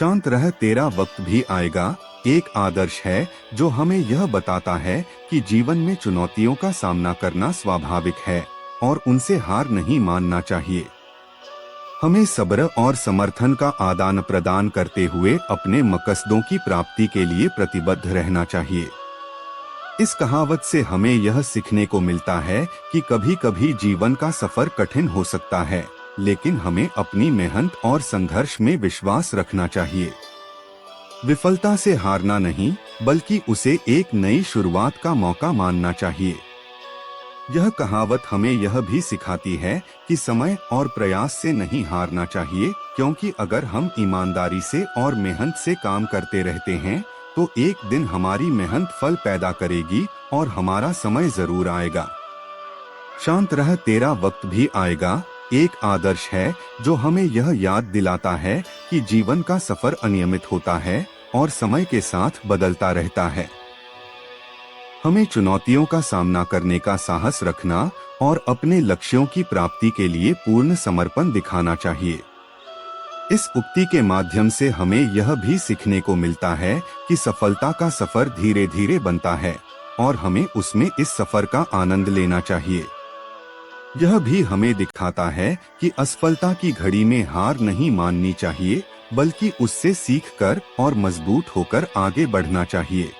शांत रह, तेरा वक्त भी आएगा एक आदर्श है जो हमें यह बताता है कि जीवन में चुनौतियों का सामना करना स्वाभाविक है और उनसे हार नहीं मानना चाहिए। हमें सब्र और समर्थन का आदान प्रदान करते हुए अपने मकसदों की प्राप्ति के लिए प्रतिबद्ध रहना चाहिए। इस कहावत से हमें यह सीखने को मिलता है कि कभी कभी जीवन का सफर कठिन हो सकता है, लेकिन हमें अपनी मेहनत और संघर्ष में विश्वास रखना चाहिए। विफलता से हारना नहीं, बल्कि उसे एक नई शुरुआत का मौका मानना चाहिए। यह कहावत हमें यह भी सिखाती है कि समय और प्रयास से नहीं हारना चाहिए, क्योंकि अगर हम ईमानदारी से और मेहनत से काम करते रहते हैं तो एक दिन हमारी मेहनत फल पैदा करेगी और हमारा समय जरूर आएगा। शांत रह, तेरा वक्त भी आएगा एक आदर्श है जो हमें यह याद दिलाता है कि जीवन का सफर अनियमित होता है और समय के साथ बदलता रहता है। हमें चुनौतियों का सामना करने का साहस रखना और अपने लक्ष्यों की प्राप्ति के लिए पूर्ण समर्पण दिखाना चाहिए। इस उक्ति के माध्यम से हमें यह भी सीखने को मिलता है कि सफलता का सफर धीरे धीरे बनता है और हमें उसमें इस सफर का आनंद लेना चाहिए। यह भी हमें दिखाता है कि असफलता की घड़ी में हार नहीं माननी चाहिए, बल्कि उससे सीखकर और मजबूत होकर आगे बढ़ना चाहिए।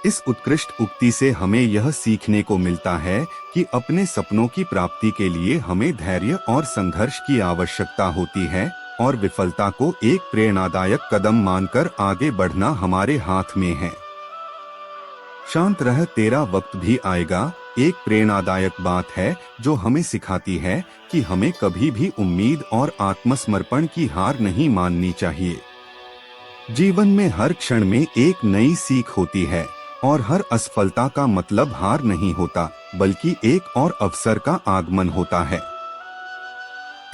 इस उत्कृष्ट उक्ति से हमें यह सीखने को मिलता है कि अपने सपनों की प्राप्ति के लिए हमें धैर्य और संघर्ष की आवश्यकता होती है और विफलता को एक प्रेरणादायक कदम मानकर आगे बढ़ना हमारे हाथ में है। शांत रह, तेरा वक्त भी आएगा एक प्रेरणादायक बात है जो हमें सिखाती है कि हमें कभी भी उम्मीद और आत्मसमर्पण की हार नहीं माननी चाहिए। जीवन में हर क्षण में एक नई सीख होती है और हर असफलता का मतलब हार नहीं होता, बल्कि एक और अवसर का आगमन होता है।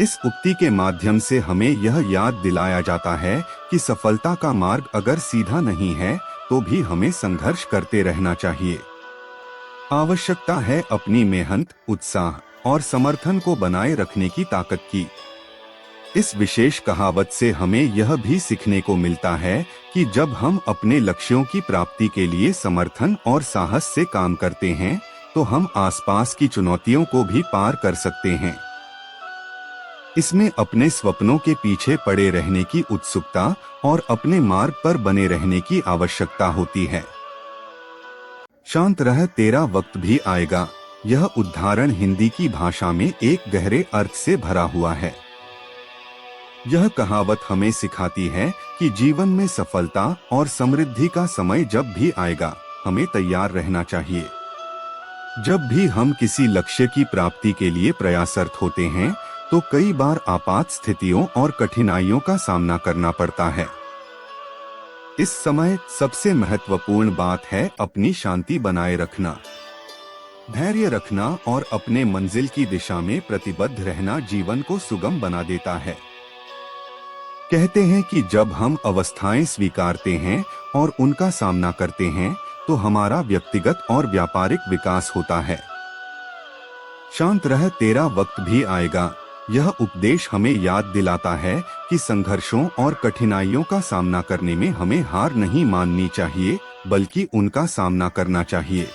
इस उक्ति के माध्यम से हमें यह याद दिलाया जाता है कि सफलता का मार्ग अगर सीधा नहीं है तो भी हमें संघर्ष करते रहना चाहिए। आवश्यकता है अपनी मेहनत, उत्साह और समर्थन को बनाए रखने की ताकत की। इस विशेष कहावत से हमें यह भी सीखने को मिलता है कि जब हम अपने लक्ष्यों की प्राप्ति के लिए समर्थन और साहस से काम करते हैं तो हम आसपास की चुनौतियों को भी पार कर सकते हैं। इसमें अपने स्वप्नों के पीछे पड़े रहने की उत्सुकता और अपने मार्ग पर बने रहने की आवश्यकता होती है। शांत रह, तेरा वक्त भी आएगा यह उद्धारण हिंदी की भाषा में एक गहरे अर्थ से भरा हुआ है। यह कहावत हमें सिखाती है कि जीवन में सफलता और समृद्धि का समय जब भी आएगा हमें तैयार रहना चाहिए। जब भी हम किसी लक्ष्य की प्राप्ति के लिए प्रयासरत होते हैं तो कई बार आपात स्थितियों और कठिनाइयों का सामना करना पड़ता है। इस समय सबसे महत्वपूर्ण बात है अपनी शांति बनाए रखना। धैर्य रखना और अपने मंजिल की दिशा में प्रतिबद्ध रहना जीवन को सुगम बना देता है। कहते हैं कि जब हम अवस्थाएं स्वीकारते हैं और उनका सामना करते हैं तो हमारा व्यक्तिगत और व्यापारिक विकास होता है। शांत रह, तेरा वक्त भी आएगा यह उपदेश हमें याद दिलाता है कि संघर्षों और कठिनाइयों का सामना करने में हमें हार नहीं माननी चाहिए, बल्कि उनका सामना करना चाहिए।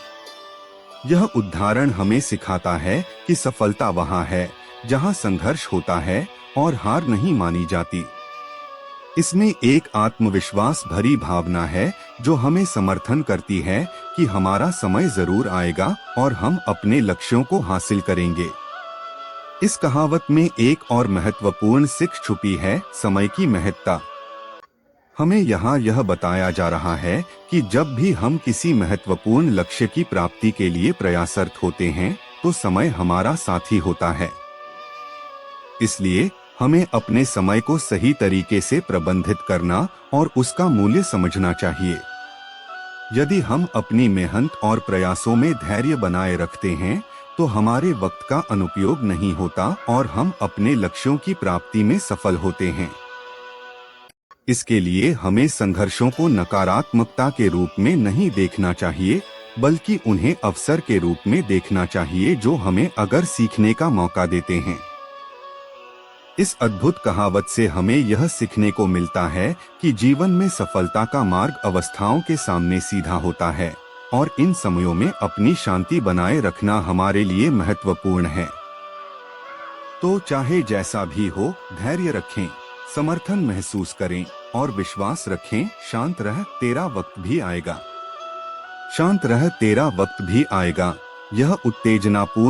यह उदाहरण हमें सिखाता है कि सफलता वहाँ है जहाँ संघर्ष होता है और हार नहीं मानी जाती। इसमें एक आत्मविश्वास भरी भावना है जो हमें समर्थन करती है कि हमारा समय जरूर आएगा और हम अपने लक्ष्यों को हासिल करेंगे। इस कहावत में एक और महत्वपूर्ण सीख छुपी है, समय की महत्ता। हमें यहाँ यह बताया जा रहा है कि जब भी हम किसी महत्वपूर्ण लक्ष्य की प्राप्ति के लिए प्रयासरत होते हैं तो समय हमारा साथी होता है। इसलिए हमें अपने समय को सही तरीके से प्रबंधित करना और उसका मूल्य समझना चाहिए। यदि हम अपनी मेहनत और प्रयासों में धैर्य बनाए रखते हैं तो हमारे वक्त का अनुपयोग नहीं होता और हम अपने लक्ष्यों की प्राप्ति में सफल होते हैं। इसके लिए हमें संघर्षों को नकारात्मकता के रूप में नहीं देखना चाहिए, बल्कि उन्हें अवसर के रूप में देखना चाहिए जो हमें अगर सीखने का मौका देते हैं। इस अद्भुत कहावत से हमें यह सीखने को मिलता है कि जीवन में सफलता का मार्ग अवस्थाओं के सामने सीधा होता है और इन समयों में अपनी शांति बनाए रखना हमारे लिए महत्वपूर्ण है। तो चाहे जैसा भी हो, धैर्य रखें, समर्थन महसूस करें और विश्वास रखें। शांत रह, तेरा वक्त भी आएगा। शांत रह, तेरा वक्त भी आएगा। यह उत्तेजनापूर्ण